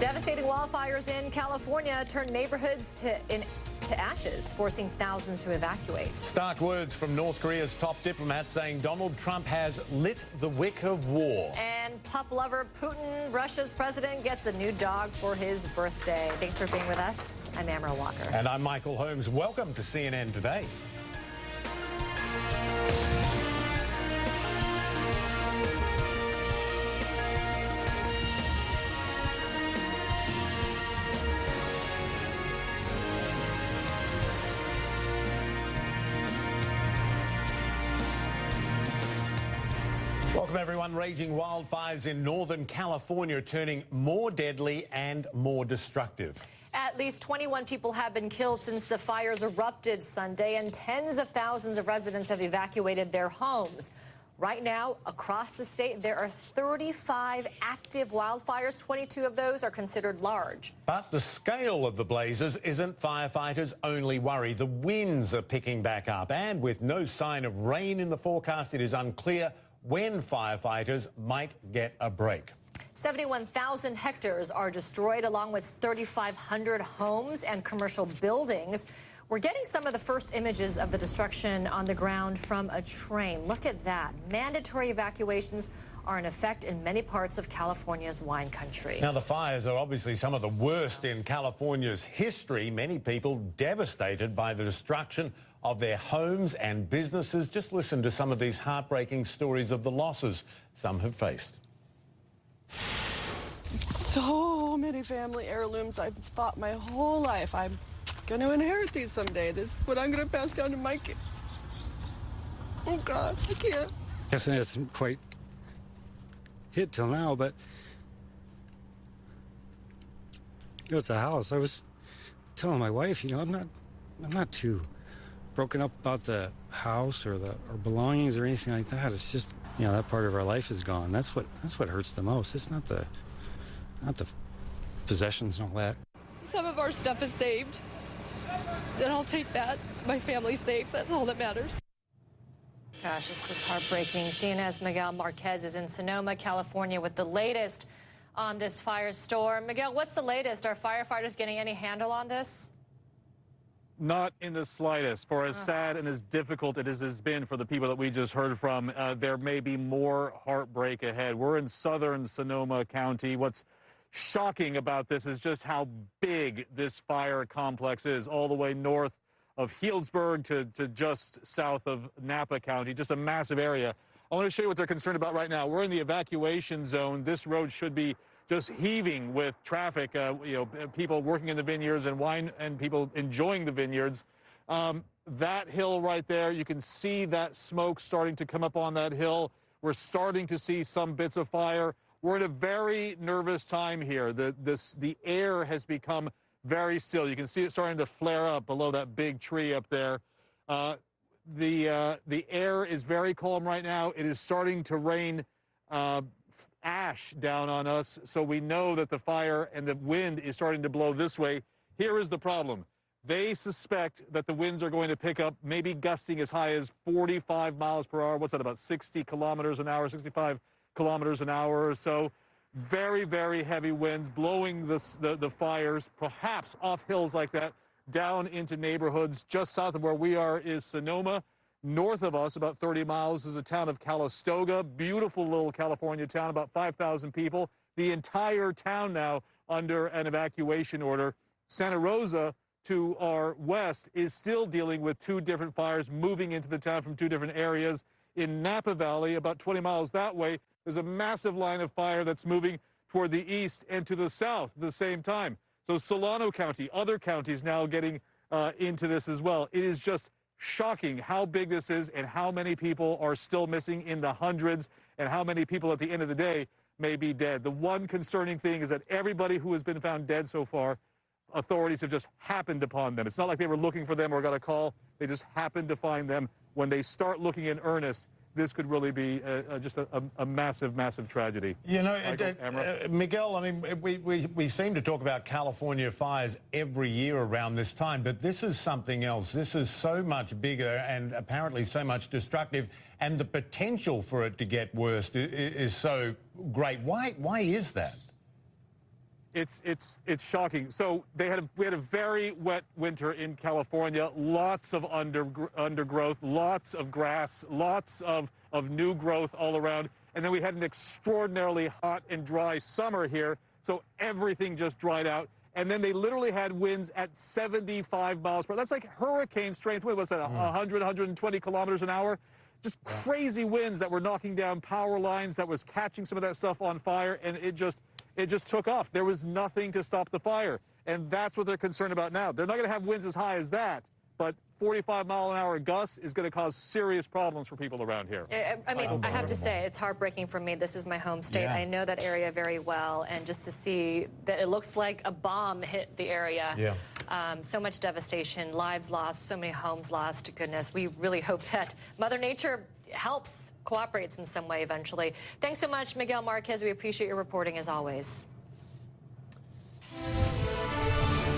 Devastating wildfires in California turned neighborhoods to ashes, forcing thousands to evacuate. Stark words from North Korea's top diplomat saying Donald Trump has lit the wick of war. And pup lover Putin, Russia's president, gets a new dog for his birthday. Thanks for being with us. I'm Amara Walker. And I'm Michael Holmes. Welcome to CNN Today. Welcome, everyone. Raging wildfires in Northern California turning more deadly and more destructive. At least 21 people have been killed since the fires erupted Sunday, and tens of thousands of residents have evacuated their homes. Right now, across the state, there are 35 active wildfires. 22 of those are considered large. But the scale of the blazes isn't firefighters' only worry. The winds are picking back up, and with no sign of rain in the forecast, it is unclear when firefighters might get a break. 71,000 hectares are destroyed, along with 3,500 homes and commercial buildings. We're getting some of the first images of the destruction on the ground from a train. Look at that. Mandatory evacuations are in effect in many parts of California's wine country. Now, the fires are obviously some of the worst in California's history. Many people devastated by the destruction of their homes and businesses. Just listen to some of these heartbreaking stories of the losses some have faced. So many family heirlooms. I've thought my whole life I'm going to inherit these someday. This is what I'm going to pass down to my kids. Oh, God, I can't. Guess it hasn't quite hit till now, but it's a house. I was telling my wife, I'm not too broken up about the house or belongings or anything like that. It's just, that part of our life is gone. That's what hurts the most. It's not the possessions and all that. Some of our stuff is saved, and I'll take that. My family's safe. That's all that matters. Gosh, this is heartbreaking. CNN's Miguel Marquez is in Sonoma, California, with the latest on this firestorm. Miguel, what's the latest? Are firefighters getting any handle on this? Not in the slightest. For as sad and as difficult it has been for the people that we just heard from, there may be more heartbreak ahead. We're in southern Sonoma County. What's shocking about this is just how big this fire complex is, all the way north of Healdsburg to just south of Napa County, just a massive area. I want to show you what they're concerned about right now. We're in the evacuation zone. This road should be just heaving with traffic, people working in the vineyards and wine and people enjoying the vineyards. That hill right there, you can see that smoke starting to come up on that hill. We're starting to see some bits of fire. We're in a very nervous time here. The air has become very still. You can see it starting to flare up below that big tree up there. The air is very calm right now. It is starting to rain ash down on us, so we know that the fire and the wind is starting to blow this way. Here is the problem. They suspect that the winds are going to pick up, maybe gusting as high as 45 miles per hour. What's that, about 60 kilometers an hour, 65 kilometers an hour or so. Very, very heavy winds blowing the fires, perhaps off hills like that, down into neighborhoods. Just south of where we are is Sonoma. North of us, about 30 miles, is the town of Calistoga. Beautiful little California town, about 5,000 people. The entire town now under an evacuation order. Santa Rosa, to our west, is still dealing with two different fires moving into the town from two different areas. In Napa Valley, about 20 miles that way, there's a massive line of fire that's moving toward the east and to the south at the same time. So Solano County, other counties now getting into this as well. It is just shocking how big this is and how many people are still missing, in the hundreds, and how many people at the end of the day may be dead. The one concerning thing is that everybody who has been found dead so far, authorities have just happened upon them. It's not like they were looking for them or got a call. They just happened to find them. When they start looking in earnest, this could really be just a massive, massive tragedy. Miguel, I mean, we seem to talk about California fires every year around this time, but this is something else. This is so much bigger and apparently so much destructive, and the potential for it to get worse is so great. Why is that? It's shocking. So we had a very wet winter in California. Lots of undergrowth, lots of grass, lots of new growth all around. And then we had an extraordinarily hot and dry summer here. So everything just dried out. And then they literally had winds at 75 miles per hour. That's like hurricane strength wind. What's that, 100, 120 kilometers an hour? Just crazy winds that were knocking down power lines, that was catching some of that stuff on fire, and it just took off. There was nothing to stop the fire. And that's what they're concerned about now. They're not going to have winds as high as that, but 45-mile-an-hour gusts is going to cause serious problems for people around here. I mean, I have to say, it's heartbreaking for me. This is my home state. Yeah. I know that area very well, and just to see that it looks like a bomb hit the area. Yeah. So much devastation, lives lost, so many homes lost. Goodness, we really hope that Mother Nature helps, cooperates in some way eventually. Thanks so much, Miguel Marquez. We appreciate your reporting as always.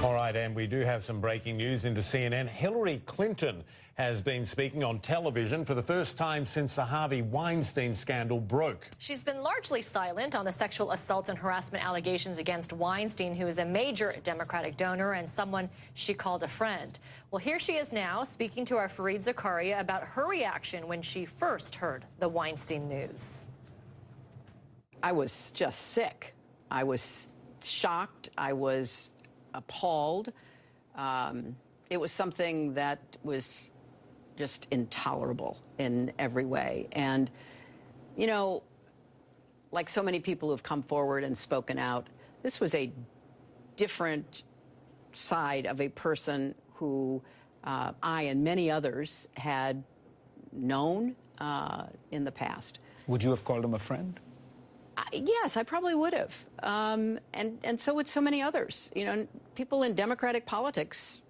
All right, and we do have some breaking news into CNN. Hillary Clinton has been speaking on television for the first time since the Harvey Weinstein scandal broke. She's been largely silent on the sexual assault and harassment allegations against Weinstein, who is a major Democratic donor and someone she called a friend. Well, here she is now speaking to our Fareed Zakaria about her reaction when she first heard the Weinstein news. I was just sick. I was shocked. I was appalled. It was something that was just intolerable in every way. And, you know, like so many people who have come forward and spoken out, this was a different side of a person who I and many others had known in the past. Would you have called him a friend? Yes, I probably would have. And so would so many others. You know, people in Democratic politics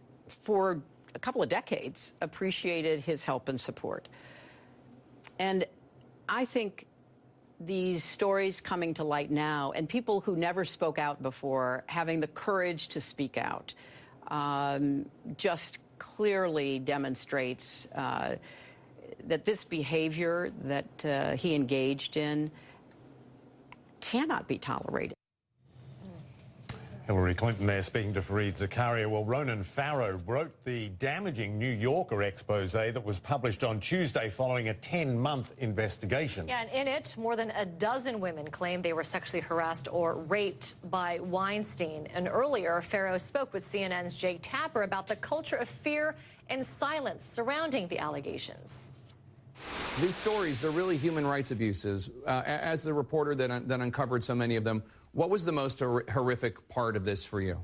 for a couple of decades appreciated his help and support. And I think these stories coming to light now, and people who never spoke out before having the courage to speak out, just clearly demonstrates that this behavior that he engaged in cannot be tolerated. Hillary Clinton there speaking to Fareed Zakaria. Well, Ronan Farrow wrote the damaging New Yorker expose that was published on Tuesday following a 10-month investigation. Yeah, and in it, more than a dozen women claimed they were sexually harassed or raped by Weinstein. And earlier, Farrow spoke with CNN's Jake Tapper about the culture of fear and silence surrounding the allegations. These stories, they're really human rights abuses. As the reporter that uncovered so many of them, what was the most horrific part of this for you?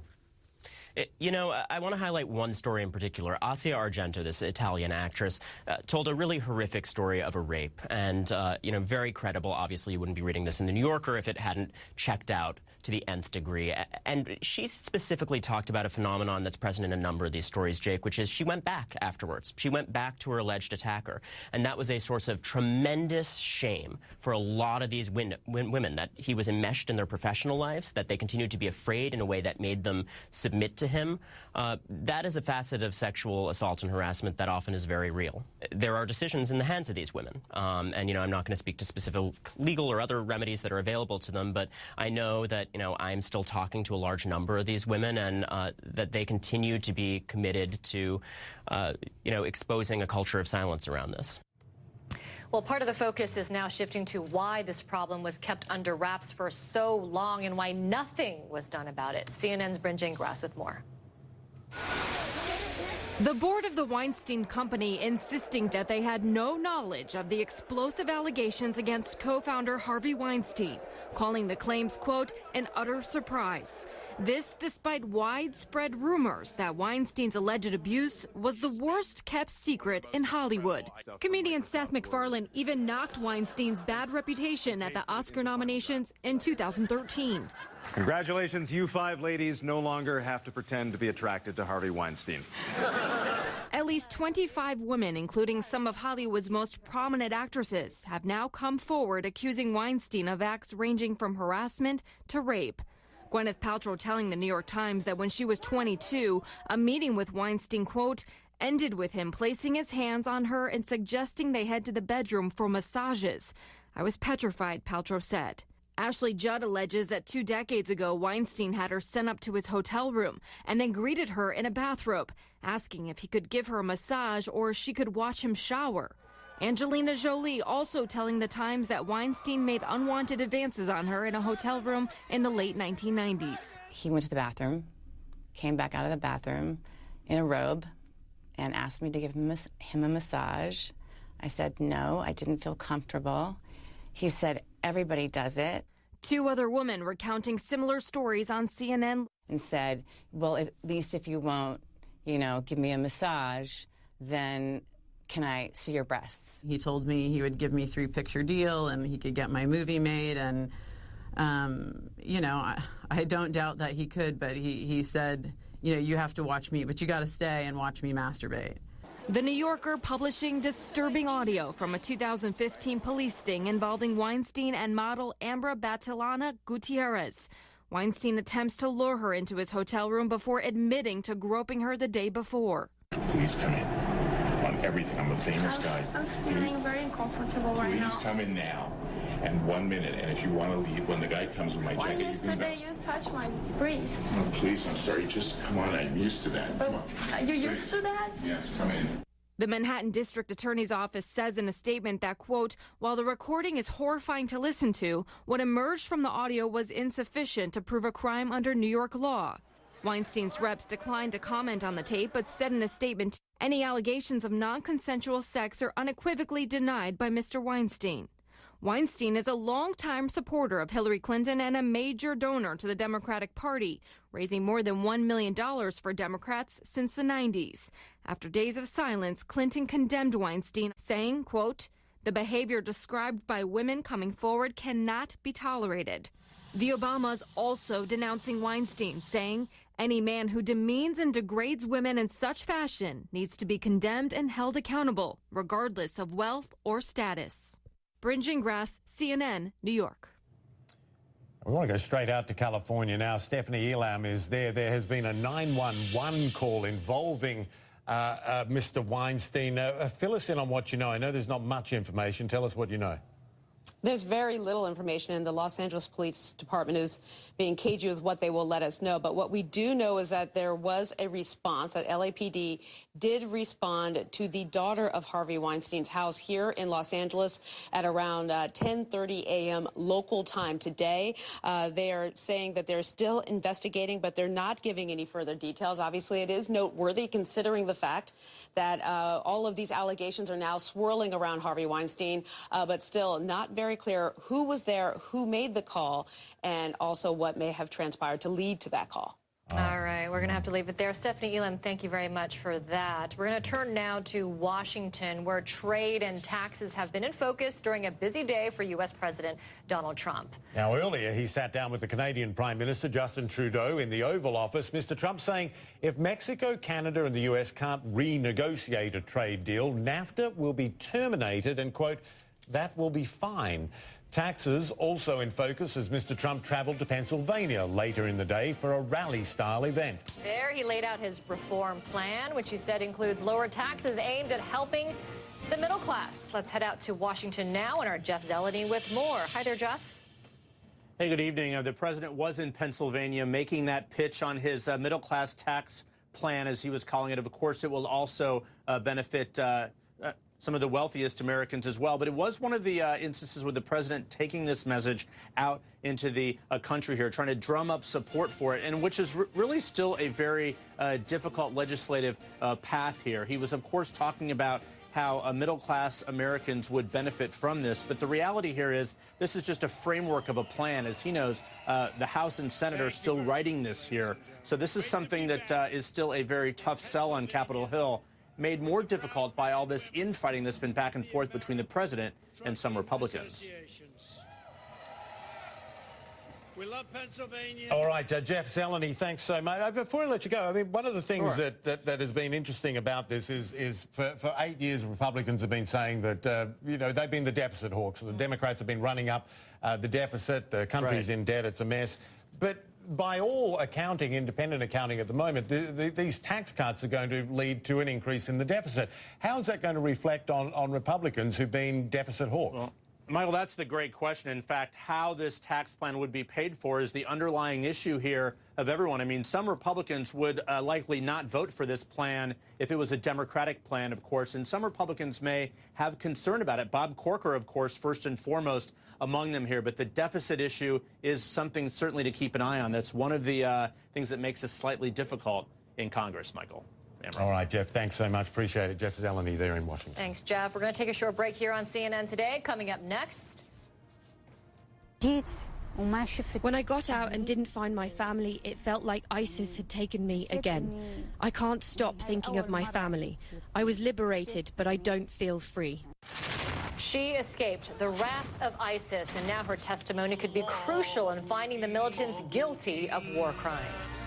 You know, I want to highlight one story in particular. Asia Argento, this Italian actress, told a really horrific story of a rape. And, you know, very credible. Obviously, you wouldn't be reading this in the New Yorker if it hadn't checked out to the nth degree. And she specifically talked about a phenomenon that's present in a number of these stories, Jake, which is she went back afterwards. She went back to her alleged attacker. And that was a source of tremendous shame for a lot of these women, that he was enmeshed in their professional lives, that they continued to be afraid in a way that made them submit to him. That is a facet of sexual assault and harassment that often is very real. There are decisions in the hands of these women. And, you know, I'm not going to speak to specific legal or other remedies that are available to them, but I know that, you know, I'm still talking to a large number of these women, and that they continue to be committed to, you know, exposing a culture of silence around this. Well, part of the focus is now shifting to why this problem was kept under wraps for so long and why nothing was done about it. CNN's Bryn Gingras with more. The board of the Weinstein Company insisting that they had no knowledge of the explosive allegations against co-founder Harvey Weinstein, calling the claims, quote, an utter surprise. This despite widespread rumors that Weinstein's alleged abuse was the worst kept secret in Hollywood. Comedian Seth MacFarlane even knocked Weinstein's bad reputation at the Oscar nominations in 2013. Congratulations, you five ladies no longer have to pretend to be attracted to Harvey Weinstein. At least 25 women, including some of Hollywood's most prominent actresses, have now come forward accusing Weinstein of acts ranging from harassment to rape. Gwyneth Paltrow telling the New York Times that when she was 22, a meeting with Weinstein, quote, ended with him placing his hands on her and suggesting they head to the bedroom for massages. I was petrified, Paltrow said. Ashley Judd alleges that 2 decades ago, Weinstein had her sent up to his hotel room and then greeted her in a bathrobe, asking if he could give her a massage or she could watch him shower. Angelina Jolie also telling The Times that Weinstein made unwanted advances on her in a hotel room in the late 1990s. He went to the bathroom, came back out of the bathroom in a robe, and asked me to give him a massage. I said no, I didn't feel comfortable. He said, everybody does it. 2 other women recounting similar stories on CNN. And said, well, at least if you won't, give me a massage, then can I see your breasts? He told me he would give me 3-picture deal and he could get my movie made. And, I don't doubt that he could, but he said, you have to watch me, but you got to stay and watch me masturbate. The New Yorker publishing disturbing audio from a 2015 police sting involving Weinstein and model Ambra Batilana Gutierrez. Weinstein attempts to lure her into his hotel room before admitting to groping her the day before. Please come in on everything. I'm a famous guy. I'm feeling very uncomfortable right now. Please come in now. And 1 minute, and if you want to leave, when the guy comes with my jacket, yesterday you touched my breast. Oh, please, I'm sorry. Just come on. I'm used to that. Come on. Are you used to that? Yes, come in. The Manhattan District Attorney's Office says in a statement that, quote, while the recording is horrifying to listen to, what emerged from the audio was insufficient to prove a crime under New York law. Weinstein's reps declined to comment on the tape, but said in a statement, any allegations of non-consensual sex are unequivocally denied by Mr. Weinstein. Weinstein is a longtime supporter of Hillary Clinton and a major donor to the Democratic Party, raising more than $1 million for Democrats since the 90s. After days of silence, Clinton condemned Weinstein, saying, quote, the behavior described by women coming forward cannot be tolerated. The Obamas also denouncing Weinstein, saying, any man who demeans and degrades women in such fashion needs to be condemned and held accountable, regardless of wealth or status. Bryn Gingras, CNN, New York. We want to go straight out to California now. Stephanie Elam is there. There has been a 911 call involving Mr. Weinstein. Fill us in on what you know. I know there's not much information. Tell us what you know. There's very little information, and the Los Angeles Police Department is being cagey with what they will let us know. But what we do know is that there was a response, that LAPD did respond to the daughter of Harvey Weinstein's house here in Los Angeles at around 10:30 a.m. local time today. They are saying that they're still investigating, but they're not giving any further details. Obviously, it is noteworthy considering the fact that all of these allegations are now swirling around Harvey Weinstein, but still not very clear who was there, who made the call, and also what may have transpired to lead to that call. All right, we're going to have to leave it there. Stephanie Elam, thank you very much for that. We're going to turn now to Washington, where trade and taxes have been in focus during a busy day for U.S. President Donald Trump. Now, earlier, he sat down with the Canadian Prime Minister, Justin Trudeau, in the Oval Office. Mr. Trump saying if Mexico, Canada and the U.S. can't renegotiate a trade deal, NAFTA will be terminated and, quote, that will be fine. Taxes also in focus as Mr. Trump travelled to Pennsylvania later in the day for a rally-style event. There he laid out his reform plan, which he said includes lower taxes aimed at helping the middle class. Let's head out to Washington now and our Jeff Zeleny with more. Hi there, Jeff. Hey, good evening. The president was in Pennsylvania making that pitch on his middle-class tax plan, as he was calling it. Of course, it will also benefit some of the wealthiest Americans as well. But it was one of the instances with the president taking this message out into the country here, trying to drum up support for it, and which is really still a very difficult legislative path here. He was, of course, talking about how middle-class Americans would benefit from this. But the reality here is this is just a framework of a plan. As he knows, the House and Senate are still writing this here. So this is something that is still a very tough sell on Capitol Hill, made more difficult by all this infighting that's been back and forth between the president and some Republicans. We love Pennsylvania. All right, Jeff Zeleny, thanks so much. Before I let you go, I mean, one of the things that has been interesting about this is for 8 years, Republicans have been saying that, you know, they've been the deficit hawks. The Democrats have been running up the deficit. The country's in debt. It's a mess. But by all accounting, independent accounting at the moment, these tax cuts are going to lead to an increase in the deficit. How is that going to reflect on Republicans who've been deficit hawks? Michael, that's the great question. In fact, how this tax plan would be paid for is the underlying issue here of everyone. I mean, some Republicans would likely not vote for this plan if it was a Democratic plan, of course, and some Republicans may have concern about it. Bob Corker, of course, first and foremost among them here. But the deficit issue is something certainly to keep an eye on. That's one of the things that makes this slightly difficult in Congress, Michael. All right, Jeff, thanks so much. Appreciate it. Jeff Zeleny there in Washington. Thanks, Jeff. We're going to take a short break here on CNN Today. Coming up next. When I got out and didn't find my family, it felt like ISIS had taken me again. I can't stop thinking of my family. I was liberated, but I don't feel free. She escaped the wrath of ISIS, and now her testimony could be crucial in finding the militants guilty of war crimes.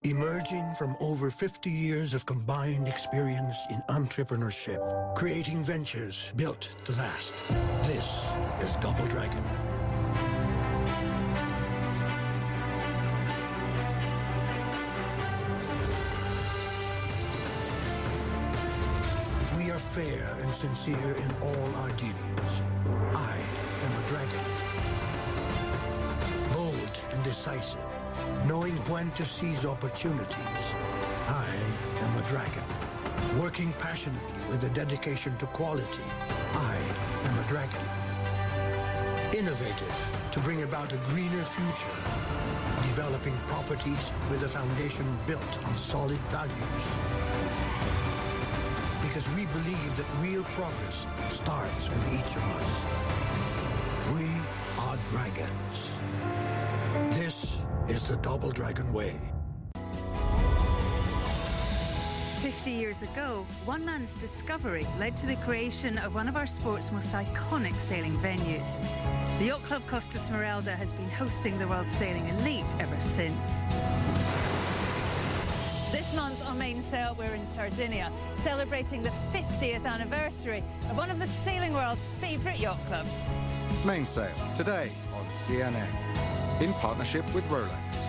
Emerging from over 50 years of combined experience in entrepreneurship, creating ventures built to last. This is Double Dragon. We are fair and sincere in all our dealings. I am a dragon. Bold and decisive, knowing when to seize opportunities. I am a dragon. Working passionately with a dedication to quality. I am a dragon. Innovative to bring about a greener future. Developing properties with a foundation built on solid values. Because we believe that real progress starts with each of us. We are dragons. This is the Double Dragon way. 50 years ago, one man's discovery led to the creation of one of our sport's most iconic sailing venues. The yacht club Costa Smeralda has been hosting the World Sailing Elite ever since. This month on Mainsail, we're in Sardinia, celebrating the 50th anniversary of one of the sailing world's favourite yacht clubs. Mainsail, today on CNN, in partnership with Rolex.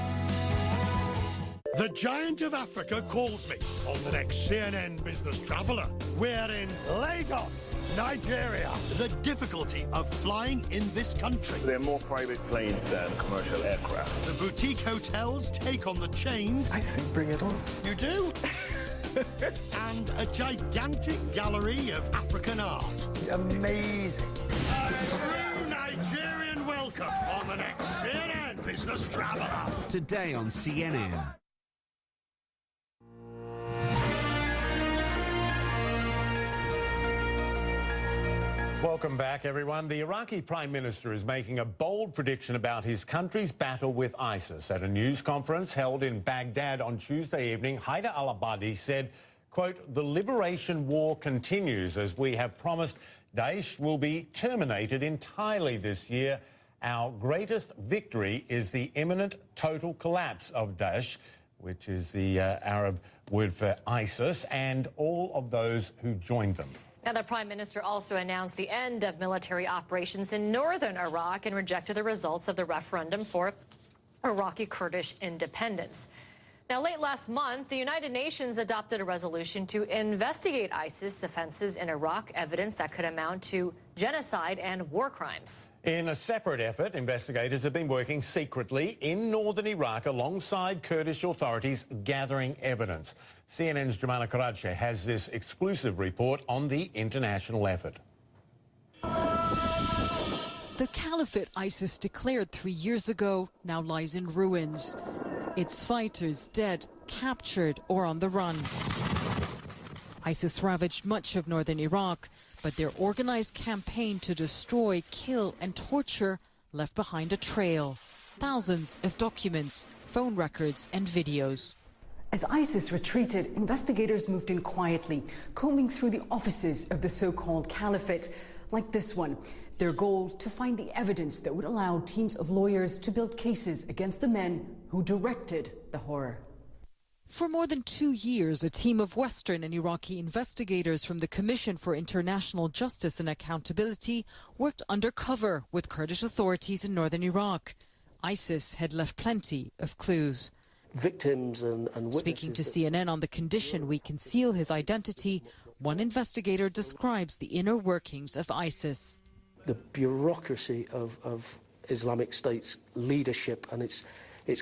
The giant of Africa calls me on the next CNN Business Traveller. We're in Lagos, Nigeria. The difficulty of flying in this country. There are more private planes than commercial aircraft. The boutique hotels take on the chains. I think bring it on. You do? And a gigantic gallery of African art. Amazing. A true Nigerian welcome on the next CNN Business Traveller. Today on CNN. Welcome back, everyone. The Iraqi Prime Minister is making a bold prediction about his country's battle with ISIS. At a news conference held in Baghdad on Tuesday evening, Haider al-Abadi said, quote, "The liberation war continues as we have promised. Daesh will be terminated entirely this year. Our greatest victory is the imminent total collapse of Daesh," which is the Arab word for ISIS, and all of those who joined them. Now, the Prime Minister also announced the end of military operations in northern Iraq and rejected the results of the referendum for Iraqi Kurdish independence. Now, late last month, the United Nations adopted a resolution to investigate ISIS offenses in Iraq, evidence that could amount to genocide and war crimes. In a separate effort, investigators have been working secretly in northern Iraq alongside Kurdish authorities gathering evidence. CNN's Jumana Karachi has this exclusive report on the international effort. The caliphate ISIS declared 3 years ago now lies in ruins. Its fighters dead, captured or on the run. ISIS ravaged much of northern Iraq, but their organized campaign to destroy, kill and torture left behind a trail. Thousands of documents, phone records and videos. As ISIS retreated, investigators moved in quietly, combing through the offices of the so-called caliphate, like this one. Their goal, to find the evidence that would allow teams of lawyers to build cases against the men who directed the horror. For more than 2 years, a team of Western and Iraqi investigators from the Commission for International Justice and Accountability worked undercover with Kurdish authorities in northern Iraq. ISIS had left plenty of clues. victims and witnesses. Speaking to CNN on the condition we conceal his identity, one investigator describes the inner workings of ISIS. The bureaucracy of Islamic State's leadership, and it's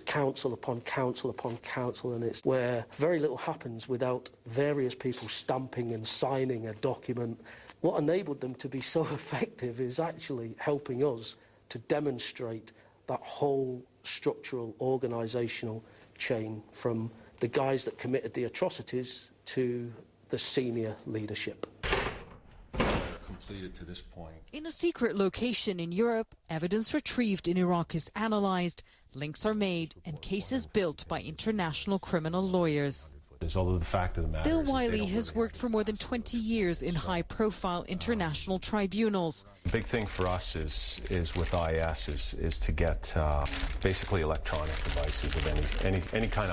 council upon council upon council, and it's where very little happens without various people stamping and signing a document. What enabled them to be so effective is actually helping us to demonstrate that whole structural, organisational chain from the guys that committed the atrocities to the senior leadership. To this point. In a secret location in Europe, evidence retrieved in Iraq is analysed, links are made, and cases built by international criminal lawyers. Although the fact of the matter Bill Wiley has worked for more than 20 years in high-profile international tribunals. The big thing for us is with IS is to get basically electronic devices of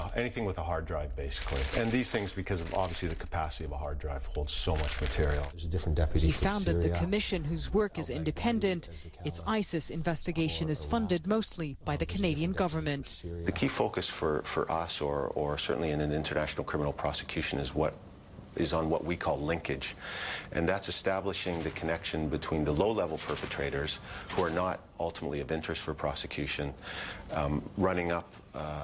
anything with a hard drive, basically. And these things, because of obviously the capacity of a hard drive, holds so much material. There's a different deputy. He founded the commission whose work is independent. Its ISIS investigation is funded mostly by the Canadian government. The key focus for us, or certainly in an international criminal prosecution, is on what we call linkage, and that's establishing the connection between the low-level perpetrators who are not ultimately of interest for prosecution, running up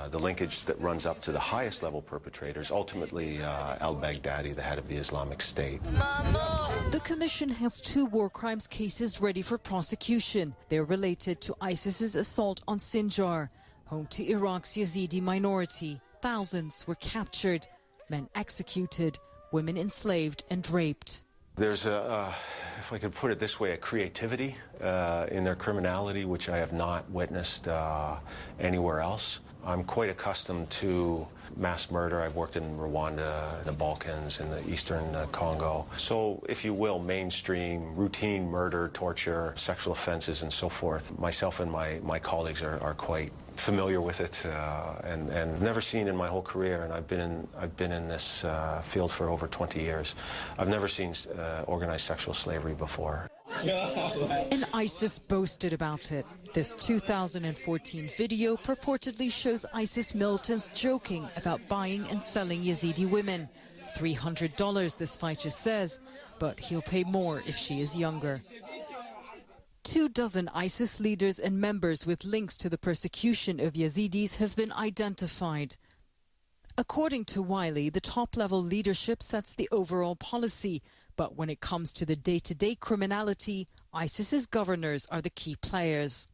the linkage that runs up to the highest level perpetrators, ultimately al-Baghdadi, the head of the Islamic State. The commission has 2 war crimes cases ready for prosecution. They're related to ISIS's assault on Sinjar, home to Iraq's Yazidi minority. Thousands were captured, men executed, women enslaved and raped. There's if I could put it this way, a creativity in their criminality which I have not witnessed anywhere else. I'm quite accustomed to mass murder. I've worked in Rwanda, in the Balkans, in the eastern Congo. So, if you will, mainstream, routine murder, torture, sexual offenses, and so forth. Myself and my colleagues are quite familiar with it, and never seen in my whole career, and I've been in this field for over 20 years. I've never seen organized sexual slavery before. And ISIS boasted about it. This 2014 video purportedly shows ISIS militants joking about buying and selling Yazidi women. $300, this fighter says, but he'll pay more if she is younger. 24 ISIS leaders and members with links to the persecution of Yazidis have been identified. According to Wiley, the top-level leadership sets the overall policy, but when it comes to the day-to-day criminality, ISIS's governors are the key players.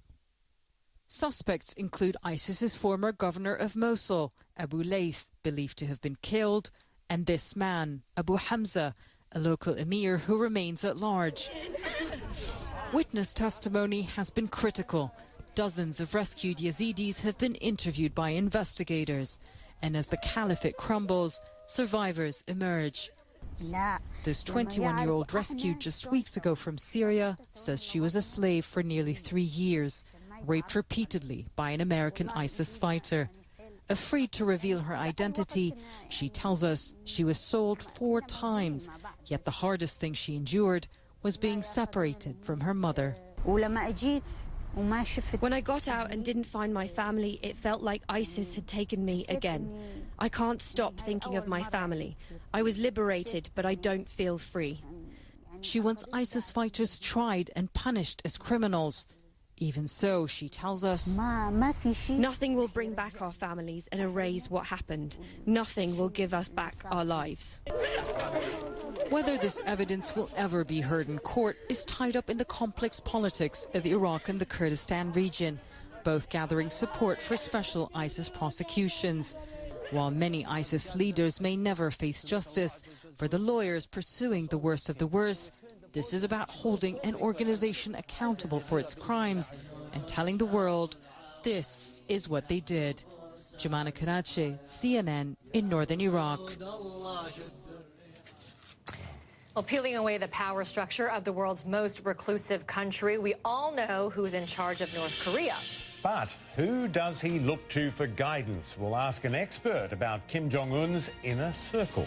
Suspects include ISIS's former governor of Mosul, Abu Layth, believed to have been killed, and this man, Abu Hamza, a local emir who remains at large. Witness testimony has been critical. Dozens of rescued Yazidis have been interviewed by investigators. And as the caliphate crumbles, survivors emerge. This 21-year-old rescued just weeks ago from Syria says she was a slave for nearly 3 years, raped repeatedly by an American ISIS fighter. Afraid to reveal her identity, she tells us she was sold 4 times, yet the hardest thing she endured was being separated from her mother. When I got out and didn't find my family, it felt like ISIS had taken me again. I can't stop thinking of my family. I was liberated, but I don't feel free. She wants ISIS fighters tried and punished as criminals. Even so, she tells us, nothing will bring back our families and erase what happened. Nothing will give us back our lives. Whether this evidence will ever be heard in court is tied up in the complex politics of Iraq and the Kurdistan region, both gathering support for special ISIS prosecutions. While many ISIS leaders may never face justice, for the lawyers pursuing the worst of the worst, this is about holding an organization accountable for its crimes and telling the world this is what they did. Jumana Karachi, CNN in northern Iraq. Well, peeling away the power structure of the world's most reclusive country, we all know who's in charge of North Korea. But who does he look to for guidance? We'll ask an expert about Kim Jong-un's inner circle.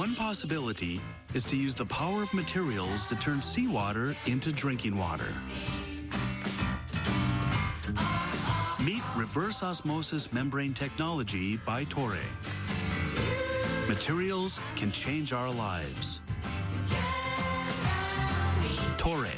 One possibility is to use the power of materials to turn seawater into drinking water. Meet reverse osmosis membrane technology by Toray. Materials can change our lives. Toray.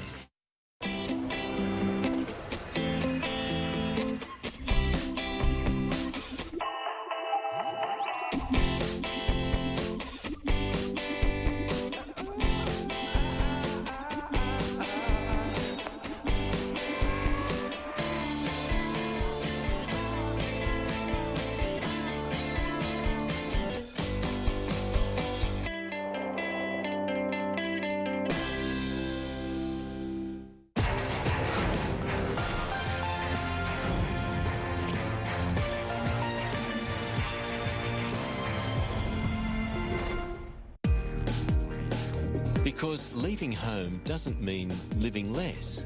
Because leaving home doesn't mean living less.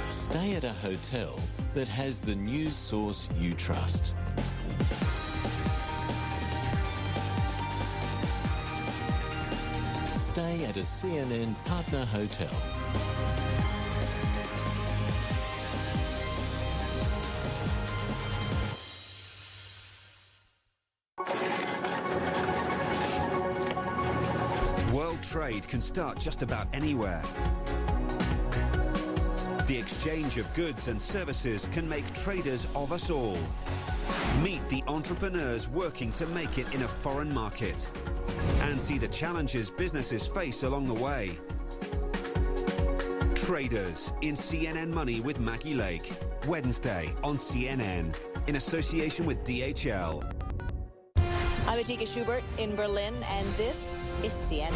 Stay at a hotel that has the news source you trust. Stay at a CNN partner hotel. Trade can start just about anywhere. The exchange of goods and services can make traders of us all. Meet the entrepreneurs working to make it in a foreign market and see the challenges businesses face along the way. Traders in CNN Money with Maggie Lake. Wednesday on CNN in association with DHL. I'm Atika Schubert in Berlin, and this is CNN.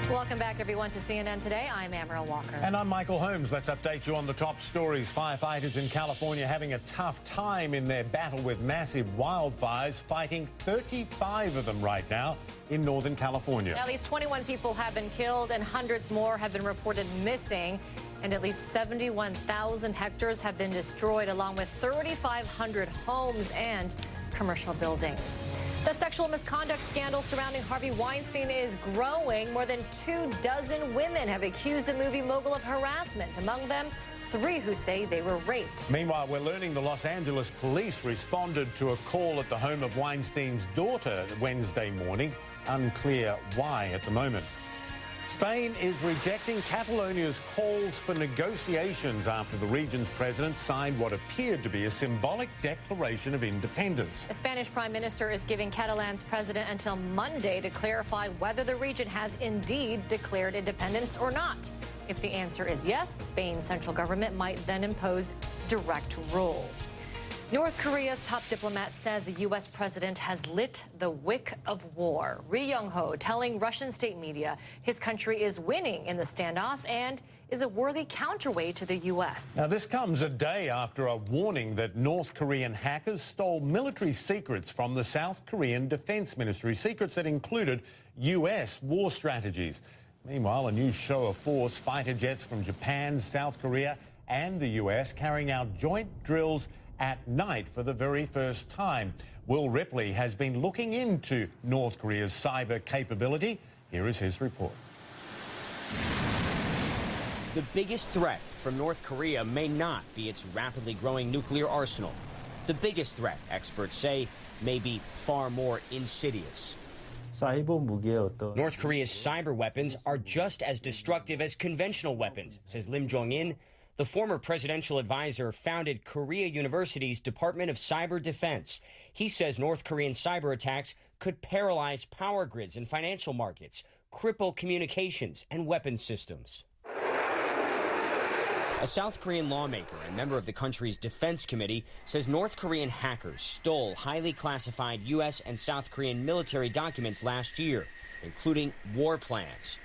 Welcome back, everyone, to CNN Today. I'm Amaryl Walker. And I'm Michael Holmes. Let's update you on the top stories. Firefighters in California having a tough time in their battle with massive wildfires, fighting 35 of them right now in Northern California. At least 21 people have been killed and hundreds more have been reported missing. And at least 71,000 hectares have been destroyed, along with 3,500 homes and commercial buildings. The sexual misconduct scandal surrounding Harvey Weinstein is growing. More than 24 women have accused the movie mogul of harassment, among them 3 who say they were raped. Meanwhile, we're learning the Los Angeles police responded to a call at the home of Weinstein's daughter Wednesday morning. Unclear why at the moment. Spain is rejecting Catalonia's calls for negotiations after the region's president signed what appeared to be a symbolic declaration of independence. The Spanish prime minister is giving Catalan's president until Monday to clarify whether the region has indeed declared independence or not. If the answer is yes, Spain's central government might then impose direct rule. North Korea's top diplomat says the U.S. president has lit the wick of war. Ri Yong-ho telling Russian state media his country is winning in the standoff and is a worthy counterweight to the U.S. Now, this comes a day after a warning that North Korean hackers stole military secrets from the South Korean Defense Ministry, secrets that included U.S. war strategies. Meanwhile, a new show of force, fighter jets from Japan, South Korea and the U.S. carrying out joint drills at night for the very first time. Will Ripley has been looking into North Korea's cyber capability. Here is his report. The biggest threat from North Korea may not be its rapidly growing nuclear arsenal. The biggest threat, experts say, may be far more insidious. North Korea's cyber weapons are just as destructive as conventional weapons, says Lim Jong-in. The former presidential advisor founded Korea University's Department of Cyber Defense. He says North Korean cyber attacks could paralyze power grids and financial markets, cripple communications and weapons systems. A South Korean lawmaker and member of the country's defense committee says North Korean hackers stole highly classified U.S. and South Korean military documents last year, including war plans.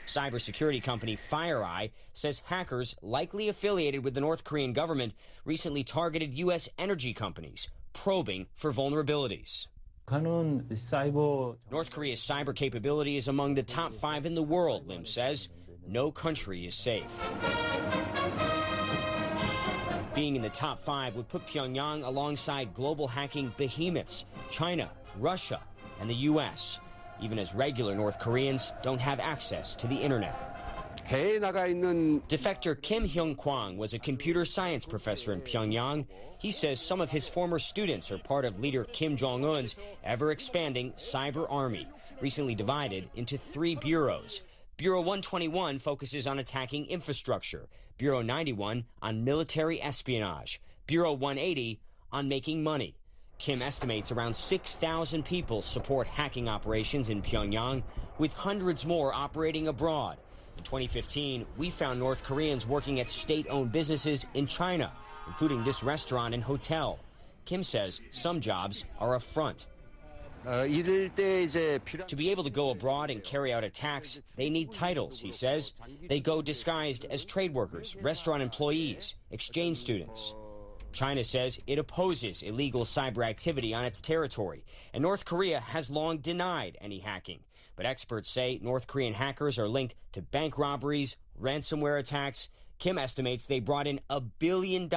Cybersecurity company FireEye says hackers likely affiliated with the North Korean government recently targeted U.S. energy companies, probing for vulnerabilities. North Korea's cyber capability is among the top 5 in the world, Lim says. no country is safe. Being in the top 5 would put Pyongyang alongside global hacking behemoths, China, Russia, and the U.S., even as regular North Koreans don't have access to the internet. Defector Kim Hyung-kwang was a computer science professor in Pyongyang. He says some of his former students are part of leader Kim Jong-un's ever-expanding cyber army, recently divided into 3 bureaus. Bureau 121 focuses on attacking infrastructure, Bureau 91 on military espionage, Bureau 180 on making money. Kim estimates around 6,000 people support hacking operations in Pyongyang, with hundreds more operating abroad. In 2015, we found North Koreans working at state-owned businesses in China, including this restaurant and hotel. Kim says some jobs are a front. To be able to go abroad and carry out attacks, they need titles, he says. They go disguised as trade workers, restaurant employees, exchange students. China says it opposes illegal cyber activity on its territory, and North Korea has long denied any hacking. But experts say North Korean hackers are linked to bank robberies, ransomware attacks. Kim estimates they brought in $1 billion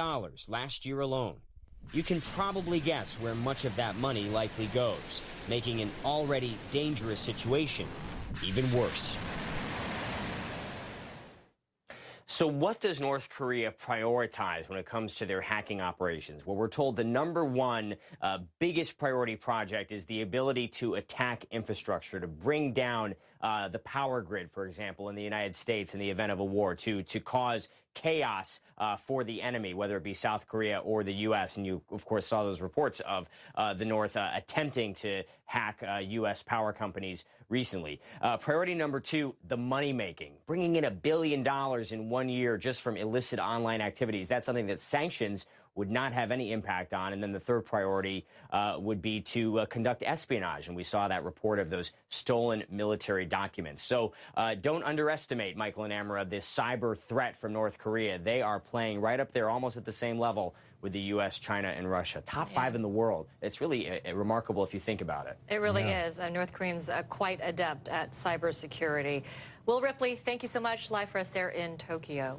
last year alone. You can probably guess where much of that money likely goes, making an already dangerous situation even worse. So what does North Korea prioritize when it comes to their hacking operations? Well, we're told the number one biggest priority project is the ability to attack infrastructure, to bring down the power grid, for example, in the United States in the event of a war, to cause chaos for the enemy, whether it be South Korea or the U.S. And you, of course, saw those reports of the North attempting to hack U.S. power companies recently. Priority number 2, the money making, bringing in $1 billion in 1 year just from illicit online activities. That's something that sanctions would not have any impact on. And then the third priority would be to conduct espionage. And we saw that report of those stolen military documents. So don't underestimate, Michael and Amara, this cyber threat from North Korea. They are playing right up there, almost at the same level with the U.S., China, and Russia. Top 5 in the world. It's really remarkable if you think about it. It really is. North Koreans quite adept at cybersecurity. Will Ripley, thank you so much. Live for us there in Tokyo.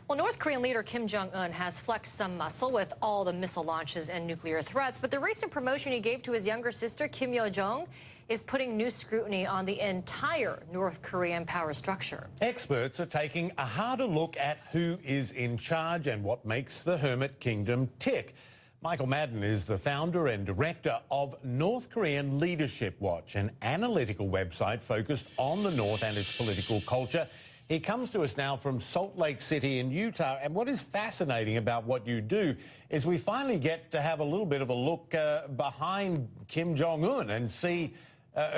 Well, North Korean leader Kim Jong-un has flexed some muscle with all the missile launches and nuclear threats, but the recent promotion he gave to his younger sister, Kim Yo-jong, is putting new scrutiny on the entire North Korean power structure. Experts are taking a harder look at who is in charge and what makes the Hermit Kingdom tick. Michael Madden is the founder and director of North Korean Leadership Watch, an analytical website focused on the North and its political culture. He comes to us now from Salt Lake City in Utah, and what is fascinating about what you do is we finally get to have a little bit of a look behind Kim Jong-un and see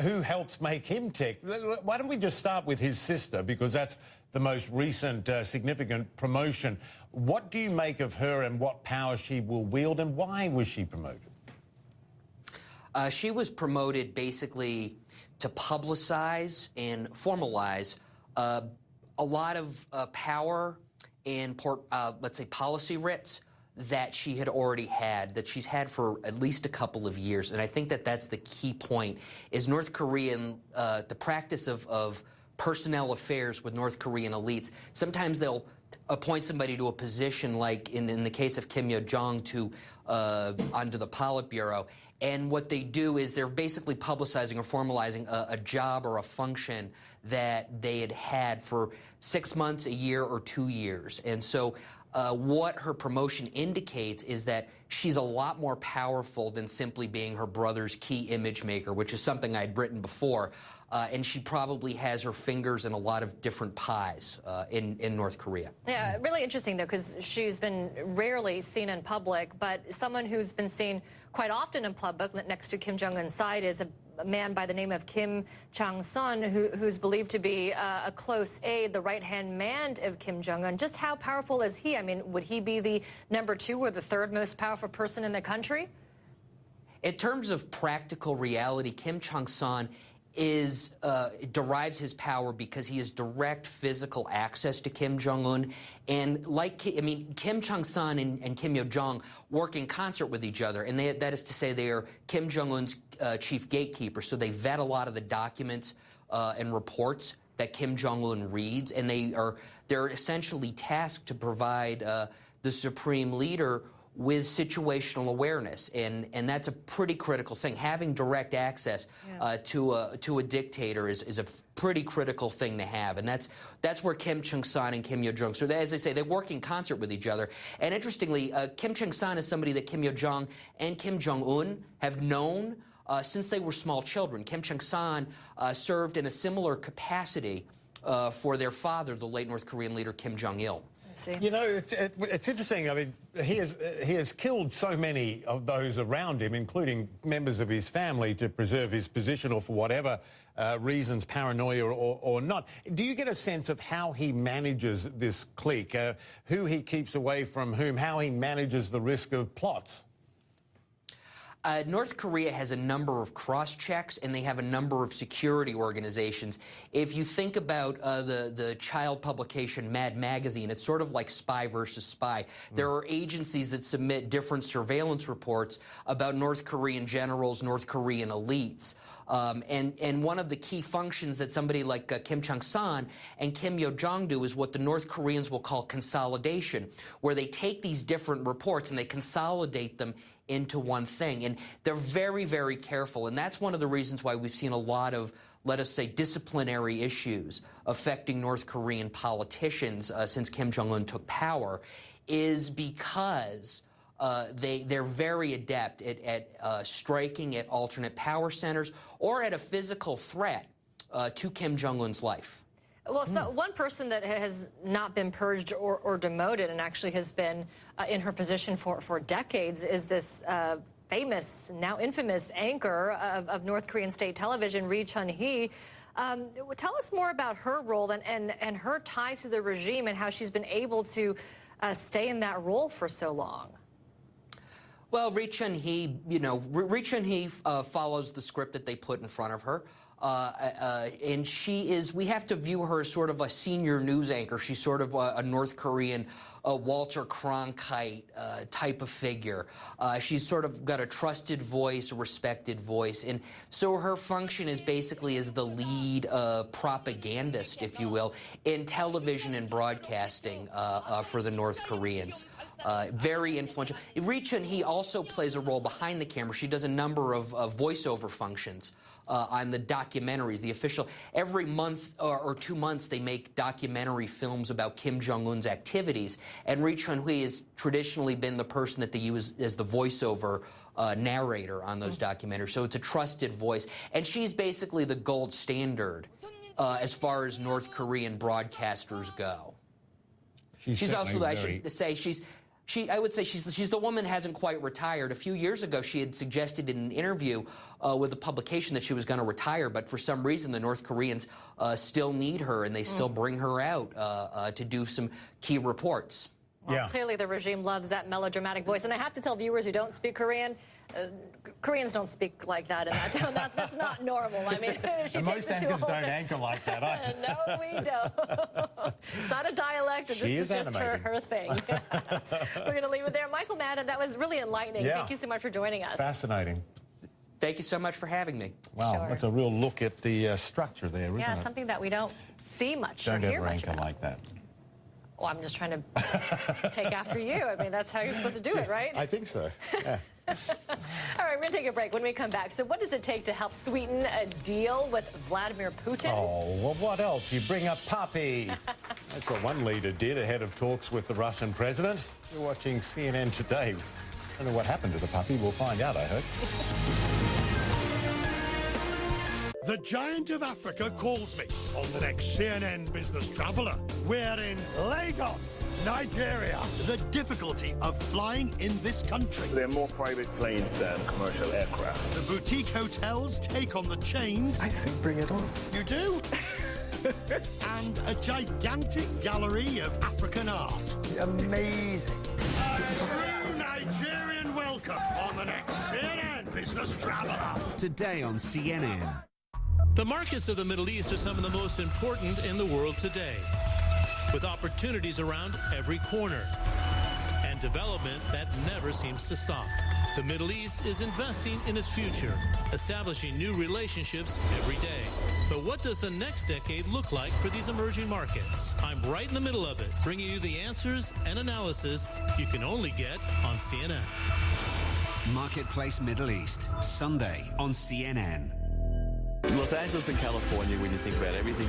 who helps make him tick. Why don't we just start with his sister, because that's the most recent significant promotion. What do you make of her and what power she will wield, and why was she promoted? She was promoted basically to publicize and formalize a lot of power and, let's say, policy writs that she had already had, that she's had for at least a couple of years. And I think that that's the key point, is North Korean, the practice of personnel affairs with North Korean elites. Sometimes they'll appoint somebody to a position, like in the case of Kim Yo-jong, onto the Politburo. And what they do is they're basically publicizing or formalizing a job or a function that they had had for 6 months, a year, or 2 years. And so what her promotion indicates is that she's a lot more powerful than simply being her brother's key image maker, which is something I had written before. And she probably has her fingers in a lot of different pies in North Korea. Yeah, really interesting, though, because she's been rarely seen in public, but someone who's been seen quite often in public next to Kim Jong-un's side is a man by the name of Kim Chang-sun, who's believed to be a close aide, the right-hand man of Kim Jong-un. Just how powerful is he? I mean, would he be the number 2 or the 3rd most powerful person in the country? In terms of practical reality, Kim Chang-sun derives his power because he has direct physical access to Kim Jong-un. And Kim Chang-sun and Kim Yo-jong work in concert with each other. And that is to say, they are Kim Jong-un's chief gatekeeper. So they vet a lot of the documents and reports that Kim Jong-un reads, and they're essentially tasked to provide the supreme leader with situational awareness, and that's a pretty critical thing. Having direct access to a dictator is a pretty critical thing to have, and that's where Kim Chung-san and Kim Yo-jong. So as I say, they work in concert with each other. And interestingly, Kim Chung-san is somebody that Kim Yo-jong and Kim Jong-un have known since they were small children. Kim Chung-san served in a similar capacity for their father, the late North Korean leader Kim Jong-il. You know, it's interesting. I mean, he has killed so many of those around him, including members of his family, to preserve his position or for whatever reasons, paranoia or not. Do you get a sense of how he manages this clique, who he keeps away from whom, how he manages the risk of plots? North Korea has a number of cross-checks, and they have a number of security organizations. If you think about the child publication Mad Magazine, it's sort of like Spy versus Spy. There are agencies that submit different surveillance reports about North Korean generals, North Korean elites. And one of the key functions that somebody like Kim Chung-san and Kim Yo-jong do is what the North Koreans will call consolidation, where they take these different reports and they consolidate them into one thing. And they're very, very careful. And that's one of the reasons why we've seen a lot of, let us say, disciplinary issues affecting North Korean politicians since Kim Jong-un took power, is because they're very adept at striking at alternate power centers or at a physical threat to Kim Jong-un's life. Well, so one person that has not been purged or demoted and actually has been in her position for decades is this famous, now infamous anchor of North Korean state television, Ri Chun-hee. Tell us more about her role and her ties to the regime and how she's been able to stay in that role for so long. Well, Ri Chun-hee, Ri Chun-hee follows the script that they put in front of her. And we have to view her as sort of a senior news anchor. She's sort of a North Korean Walter Cronkite type of figure. She's sort of got a trusted voice, a respected voice. And so her function is basically as the lead propagandist, if you will, in television and broadcasting for the North Koreans. Very influential. Ri Chun-hee also plays a role behind the camera. She does a number of voiceover functions on the documentaries, the official. Every month or 2 months, they make documentary films about Kim Jong-un's activities. And Ri Chun-hee has traditionally been the person that they use as the voiceover narrator on those documentaries. So it's a trusted voice. And she's basically the gold standard as far as North Korean broadcasters go. She's also, I should say, I would say she's the woman who hasn't quite retired. A few years ago, she had suggested in an interview with a publication that she was going to retire, but for some reason, the North Koreans still need her, and they still bring her out to do some key reports. Well, clearly the regime loves that melodramatic voice. And I have to tell viewers who don't speak Korean, Koreans don't speak like that in that town. That's not normal. I mean, she takes it to a whole don't anchor like that either. No, we don't. It's not a dialect. This is just her thing. We're going to leave it there. Michael Madden, that was really enlightening. Yeah. Thank you so much for joining us. Fascinating. Thank you so much for having me. Wow, that's a real look at the structure there, isn't it? Yeah, something that we don't see much or hear much about. Don't ever anchor like that. Well, I'm just trying to take after you. I mean, that's how you're supposed to do it, right? I think so, yeah. All right, we're going to take a break. When we come back, so what does it take to help sweeten a deal with Vladimir Putin? Oh, well, what else? You bring up Puppy. That's what one leader did ahead of talks with the Russian president. You're watching CNN Today. I don't know what happened to the puppy. We'll find out, I hope. The giant of Africa calls me on the next CNN Business Traveller. We're in Lagos, Nigeria. The difficulty of flying in this country. There are more private planes than commercial aircraft. The boutique hotels take on the chains. I think bring it on. You do? And a gigantic gallery of African art. Amazing. A true Nigerian welcome on the next CNN Business Traveller. Today on CNN. The markets of the Middle East are some of the most important in the world today, with opportunities around every corner and development that never seems to stop. The Middle East is investing in its future, establishing new relationships every day. But what does the next decade look like for these emerging markets? I'm right in the middle of it, bringing you the answers and analysis you can only get on CNN. Marketplace Middle East, Sunday on CNN. Los Angeles and California, when you think about everything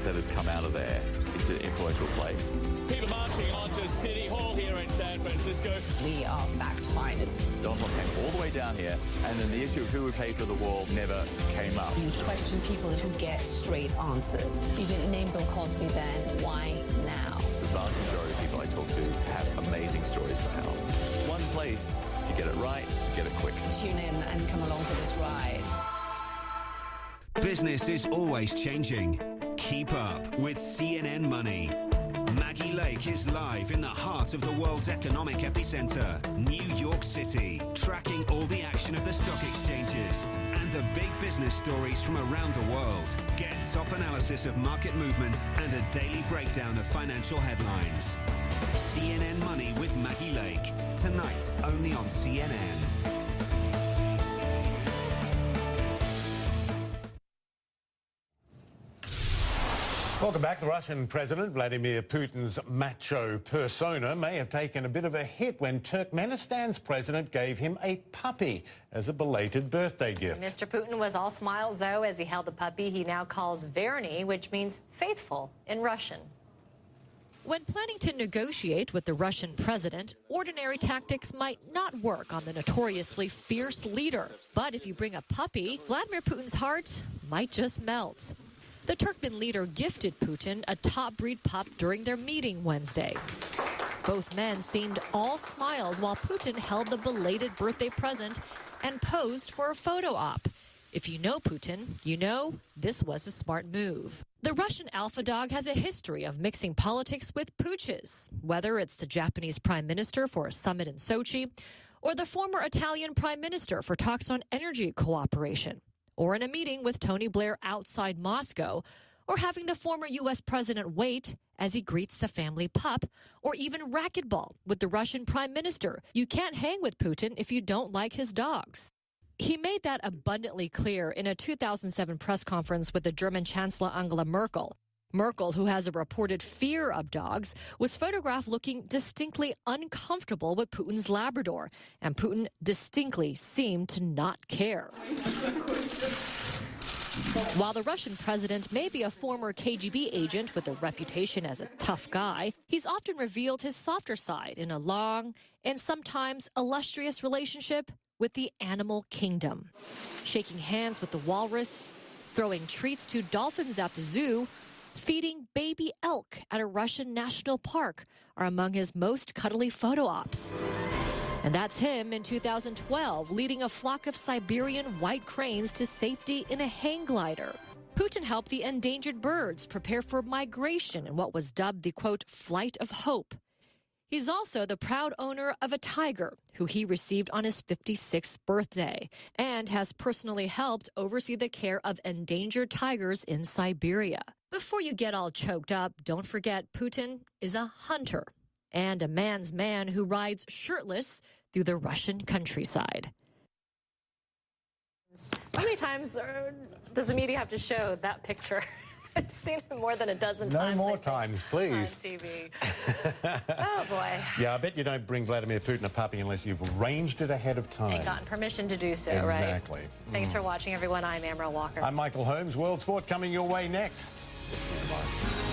that has come out of there, it's an influential place. People marching onto City Hall here in San Francisco. We are fact-finders. Donald Trump came all the way down here, and then the issue of who would pay for the wall never came up. You question people to get straight answers. You didn't name Bill Cosby then. Why now? The vast majority of people I talk to have amazing stories to tell. One place to get it right, to get it quick. Tune in and come along for this ride. Business is always changing. Keep up with CNN Money. Maggie Lake is live in the heart of the world's economic epicenter, New York City, tracking all the action of the stock exchanges and the big business stories from around the world. Get top analysis of market movement and a daily breakdown of financial headlines. CNN Money with Maggie Lake, tonight only on CNN. Welcome back. The Russian President Vladimir Putin's macho persona may have taken a bit of a hit when Turkmenistan's president gave him a puppy as a belated birthday gift. Mr. Putin was all smiles, though, as he held the puppy he now calls Verny, which means faithful in Russian. When planning to negotiate with the Russian president, ordinary tactics might not work on the notoriously fierce leader. But if you bring a puppy, Vladimir Putin's heart might just melt. The Turkmen leader gifted Putin a top-breed pup during their meeting Wednesday. Both men seemed all smiles while Putin held the belated birthday present and posed for a photo op. If you know Putin, you know this was a smart move. The Russian alpha dog has a history of mixing politics with pooches, whether it's the Japanese prime minister for a summit in Sochi, or the former Italian prime minister for talks on energy cooperation, or in a meeting with Tony Blair outside Moscow, or having the former U.S. president wait as he greets the family pup, or even racquetball with the Russian prime minister. You can't hang with Putin if you don't like his dogs. He made that abundantly clear in a 2007 press conference with the German Chancellor Angela Merkel. Merkel, who has a reported fear of dogs, was photographed looking distinctly uncomfortable with Putin's Labrador, and Putin distinctly seemed to not care. While the Russian president may be a former KGB agent with a reputation as a tough guy, he's often revealed his softer side in a long and sometimes illustrious relationship with the animal kingdom. Shaking hands with the walrus, throwing treats to dolphins at the zoo, feeding baby elk at a Russian national park are among his most cuddly photo ops. And that's him in 2012, leading a flock of Siberian white cranes to safety in a hang glider. Putin helped the endangered birds prepare for migration in what was dubbed the, quote, flight of hope. He's also the proud owner of a tiger, who he received on his 56th birthday, and has personally helped oversee the care of endangered tigers in Siberia. Before you get all choked up, don't forget Putin is a hunter and a man's man who rides shirtless through the Russian countryside. How many times does the media have to show that picture? I've seen it more than a dozen times. No more times, please. On TV. Oh, boy. Yeah, I bet you don't bring Vladimir Putin a puppy unless you've arranged it ahead of time. And gotten permission to do so, exactly. right? Exactly. Thanks for watching, everyone. I'm Amber Walker. I'm Michael Holmes. World Sport coming your way next. Goodbye.